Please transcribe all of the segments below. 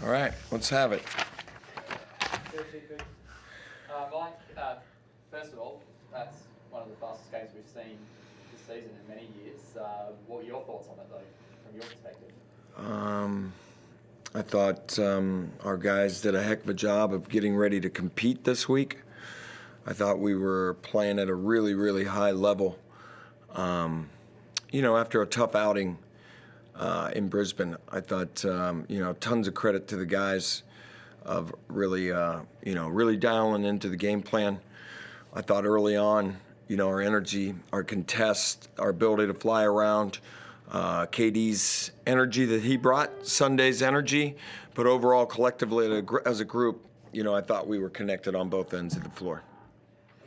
All right, let's have it. Mike, first of all, that's one of the fastest games we've seen this season in many years. What are your thoughts on it, though, from your perspective? I thought our guys did a heck of a job of getting ready to compete this week. I thought we were playing at a really, really high level. After a tough outing in Brisbane, I thought, tons of credit to the guys of really, really dialing into the game plan. I thought early on, our energy, our contest, our ability to fly around, KD's energy that he brought, Sunday's energy, but overall, collectively as a group, I thought we were connected on both ends of the floor.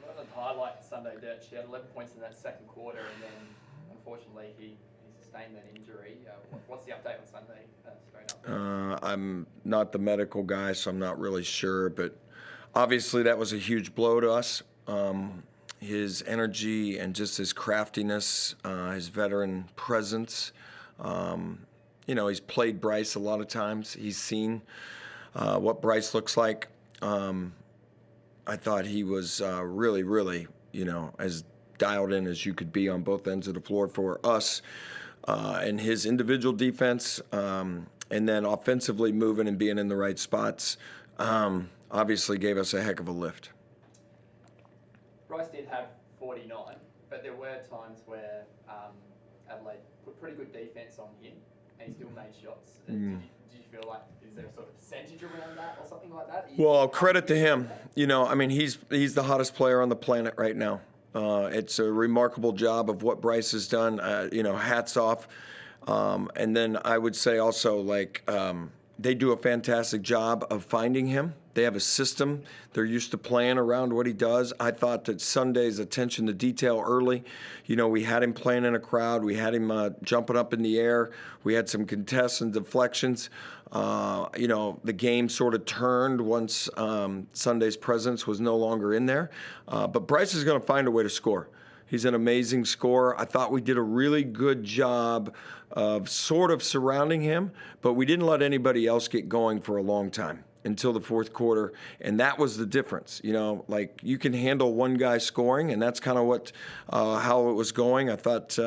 One of the highlights Sunday, Dirk, she had 11 points in that second quarter, and then unfortunately he sustained that injury. What's the update on Sunday? Straight up. I'm not the medical guy, so I'm not really sure, but obviously that was a huge blow to us. His energy and just his craftiness, his veteran presence. He's played Bryce a lot of times. He's seen what Bryce looks like. I thought he was really, really, as dialed in as you could be on both ends of the floor for us. And his individual defense, and then offensively moving and being in the right spots, obviously gave us a heck of a lift. Bryce did have 49, but there were times where Adelaide put pretty good defense on him, and he still made shots. Did you feel like, is there a sort of percentage around that or something like that? Well, credit to him. He's the hottest player on the planet right now. It's a remarkable job of what Bryce has done. Hats off. And then I would say also, they do a fantastic job of finding him. They have a system. They're used to playing around what he does. I thought that Sunday's attention to detail early, we had him playing in a crowd. We had him jumping up in the air. We had some contests and deflections. The game sort of turned once Sunday's presence was no longer in there. But Bryce is going to find a way to score. He's an amazing scorer. I thought we did a really good job of sort of surrounding him, but we didn't let anybody else get going for a long time until the fourth quarter, and that was the difference. You can handle one guy scoring, and that's kind of what how it was going. I thought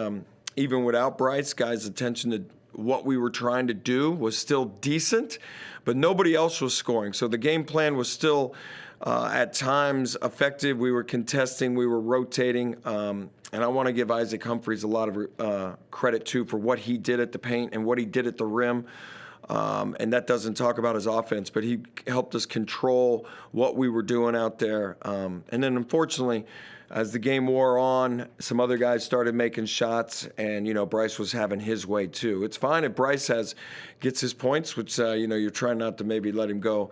even without Bryce, guys' attention to what we were trying to do was still decent, but nobody else was scoring. So the game plan was still at times effective. We were contesting, we were rotating, and I want to give Isaac Humphries a lot of credit too for what he did at the paint and what he did at the rim. And that doesn't talk about his offense, but he helped us control what we were doing out there. And then unfortunately, as the game wore on, some other guys started making shots, and Bryce was having his way too. It's fine if Bryce gets his points, which you're trying not to maybe let him go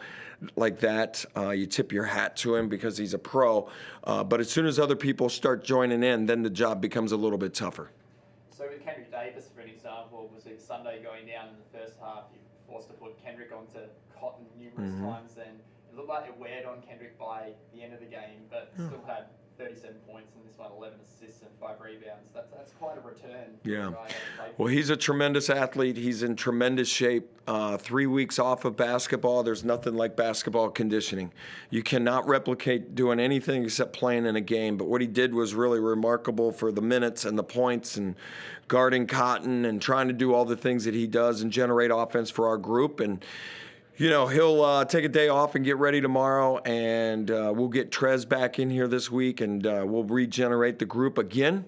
like that. You tip your hat to him because he's a pro. But as soon as other people start joining in, then the job becomes a little bit tougher. So with Kendrick Davis, for an example, was it Sunday going down in the first half? You were forced to put Kendrick onto Cotton numerous times, and it looked like it weared on Kendrick by the end of the game, but still had 37 points in this one, 11 assists and 5 rebounds. That's quite a return. Yeah. Well, he's a tremendous athlete. He's in tremendous shape. 3 weeks off of basketball. There's nothing like basketball conditioning. You cannot replicate doing anything except playing in a game. But what he did was really remarkable for the minutes and the points and guarding Cotton and trying to do all the things that he does and generate offense for our group. And he'll take a day off and get ready tomorrow, and we'll get Trez back in here this week, and we'll regenerate the group again.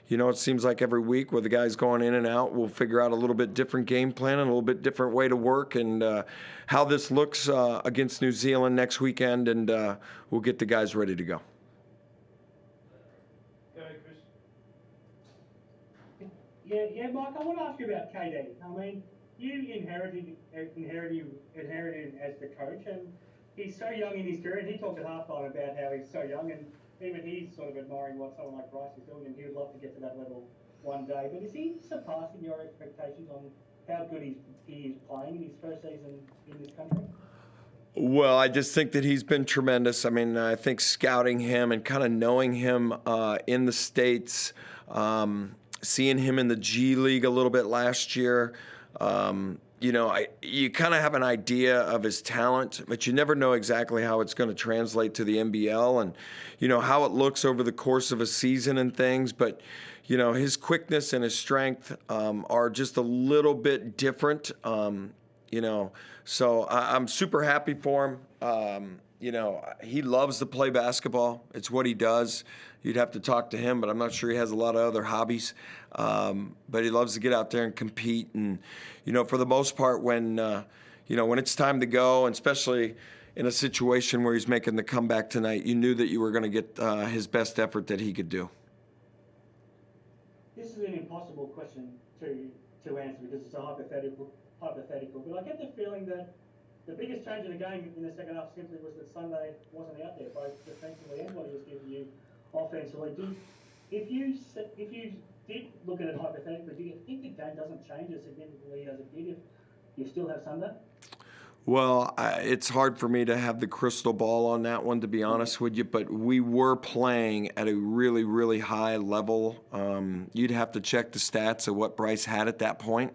It seems like every week where the guys going in and out, we'll figure out a little bit different game plan and a little bit different way to work, and how this looks against New Zealand next weekend, and we'll get the guys ready to go. Yeah, Mike, I want to ask you about KD. I mean, you inherited him as the coach, and he's so young in his career, and he talked at halftime about how he's so young, and even he's sort of admiring what someone like Bryce is doing, and he would love to get to that level one day. But is he surpassing your expectations on how good he is playing in his first season in this country? Well, I just think that he's been tremendous. I mean, I think scouting him and kind of knowing him in the States, seeing him in the G League a little bit last year, you kind of have an idea of his talent, but you never know exactly how it's going to translate to the NBL and, how it looks over the course of a season and things. But, his quickness and his strength are just a little bit different, So I'm super happy for him. He loves to play basketball. It's what he does. You'd have to talk to him, but I'm not sure he has a lot of other hobbies. But he loves to get out there and compete. And, for the most part, when it's time to go, and especially in a situation where he's making the comeback tonight, you knew that you were going to get his best effort that he could do. This is an impossible question to answer because it's a hypothetical. But I get the feeling that the biggest change in the game in the second half simply was that Sunday wasn't out there, both defensively and what he was giving you offensively. If you did look at it hypothetically, do you think the game doesn't change as significantly as it did if you still have Sunday? Well, it's hard for me to have the crystal ball on that one, to be honest with you, but we were playing at a really, really high level. You'd have to check the stats of what Bryce had at that point,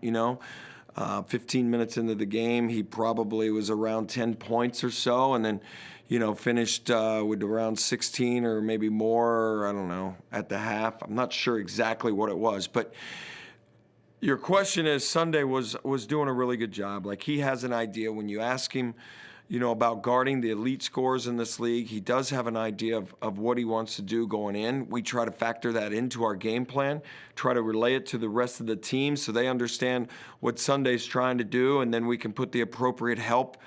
15 minutes into the game, he probably was around 10 points or so, and then, finished with around 16 or maybe more, I don't know, at the half. I'm not sure exactly what it was, but your question is Sunday was doing a really good job. Like, he has an idea when you ask him, about guarding the elite scorers in this league. He does have an idea of what he wants to do going in. We try to factor that into our game plan, try to relay it to the rest of the team so they understand what Sunday's trying to do, and then we can put the appropriate help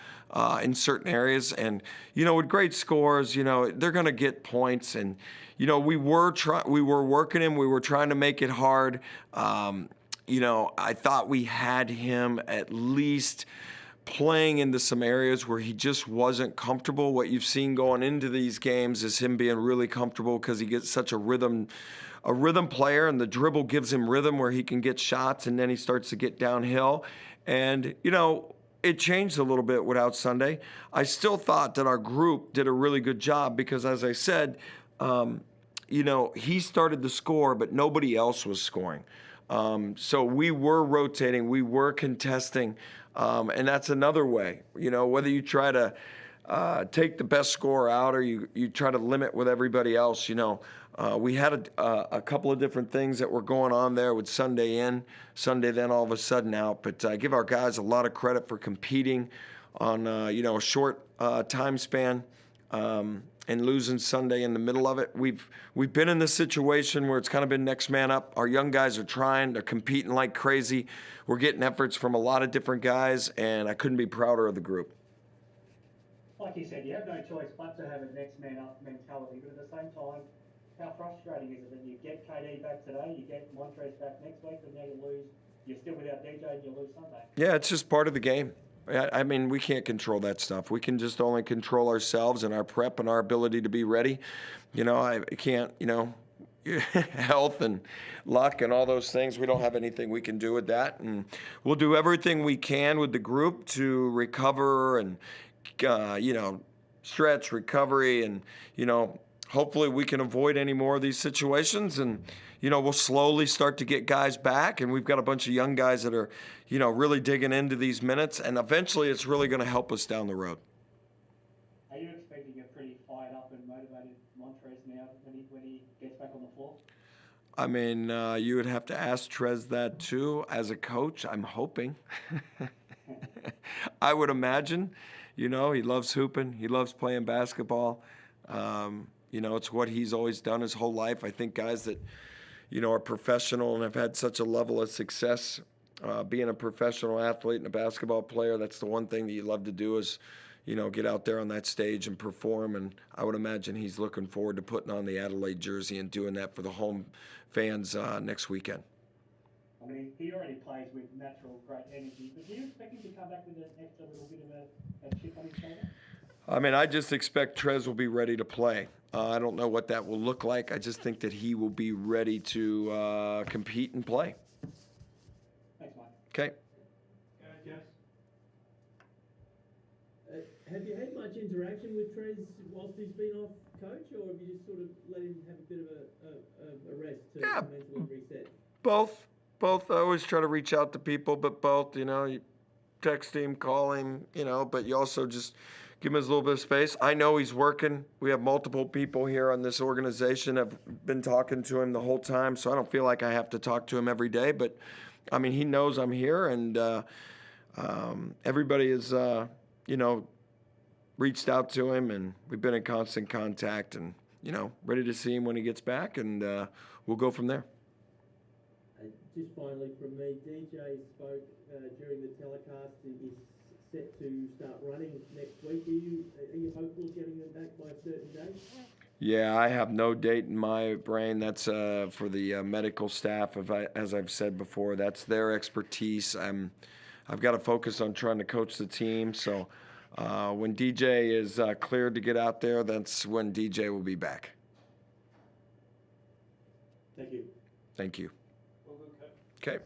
in certain areas. And, with great scores, they're going to get points. And, we were working him. We were trying to make it hard. I thought we had him at least playing into some areas where he just wasn't comfortable. What you've seen going into these games is him being really comfortable because he gets such a rhythm player, and the dribble gives him rhythm where he can get shots, and then he starts to get downhill. And, it changed a little bit without Sunday. I still thought that our group did a really good job because, as I said, he started to score, but nobody else was scoring. So we were rotating, we were contesting, and that's another way. Whether you try to take the best score out or you try to limit with everybody else, we had a couple of different things that were going on there with Sunday in, Sunday then all of a sudden out. But I give our guys a lot of credit for competing on, a short time span. And losing Sunday in the middle of it. We've been in this situation where it's kind of been next man up. Our young guys are trying. They're competing like crazy. We're getting efforts from a lot of different guys, and I couldn't be prouder of the group. Like you said, you have no choice but to have a next man up mentality. But at the same time, how frustrating is it that you get KD back today, you get Montrez back next week, and now you lose. You're still without DJ and you lose Sunday. Yeah, it's just part of the game. I mean, we can't control that stuff. We can just only control ourselves and our prep and our ability to be ready. I can't, health and luck and all those things. We don't have anything we can do with that. And we'll do everything we can with the group to recover and, stretch, recovery, and, hopefully we can avoid any more of these situations. And, we'll slowly start to get guys back. And we've got a bunch of young guys that are, really digging into these minutes. And eventually it's really going to help us down the road. Are you expecting a pretty fired up and motivated Montrez now when he gets back on the floor? I mean, you would have to ask Trez that too. As a coach, I'm hoping. I would imagine. He loves hooping. He loves playing basketball. It's what he's always done his whole life. I think guys that, are professional and have had such a level of success being a professional athlete and a basketball player, that's the one thing that you love to do is, get out there on that stage and perform. And I would imagine he's looking forward to putting on the Adelaide jersey and doing that for the home fans next weekend. I mean, he already plays with natural great energy, but do you expect him to come back with an extra little bit of a chip on his shoulder? I mean, I just expect Trez will be ready to play. I don't know what that will look like. I just think that he will be ready to compete and play. Thanks, Mike. Okay. Jess? Have you had much interaction with Trez whilst he's been off, Coach, or have you just sort of let him have a bit of a rest to mentally reset? Both. I always try to reach out to people, but both, text him, call him, but you also just give him a little bit of space. I know he's working. We have multiple people here on this organization have been talking to him the whole time, so I don't feel like I have to talk to him every day. But, I mean, he knows I'm here, and everybody has, reached out to him, and we've been in constant contact and, ready to see him when he gets back, and we'll go from there. Just finally from me, DJ spoke during the telecast. He's set to start running next week. Are you hopeful of getting him back by a certain date? Yeah, I have no date in my brain. That's for the medical staff. As I've said before, that's their expertise. I've got to focus on trying to coach the team. So when DJ is cleared to get out there, that's when DJ will be back. Thank you. Thank you. Well, good, Coach. Okay.